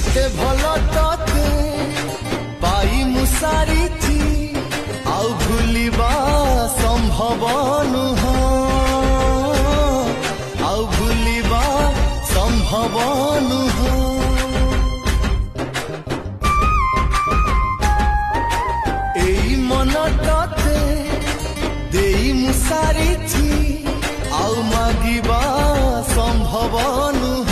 एते भल तते पाई मुसारिथी आउ भूलिबा संभव नुह आउ भूलिबा संभव नुह एई मन तते देई मुसारिथी आउ मागिबा संभव नुह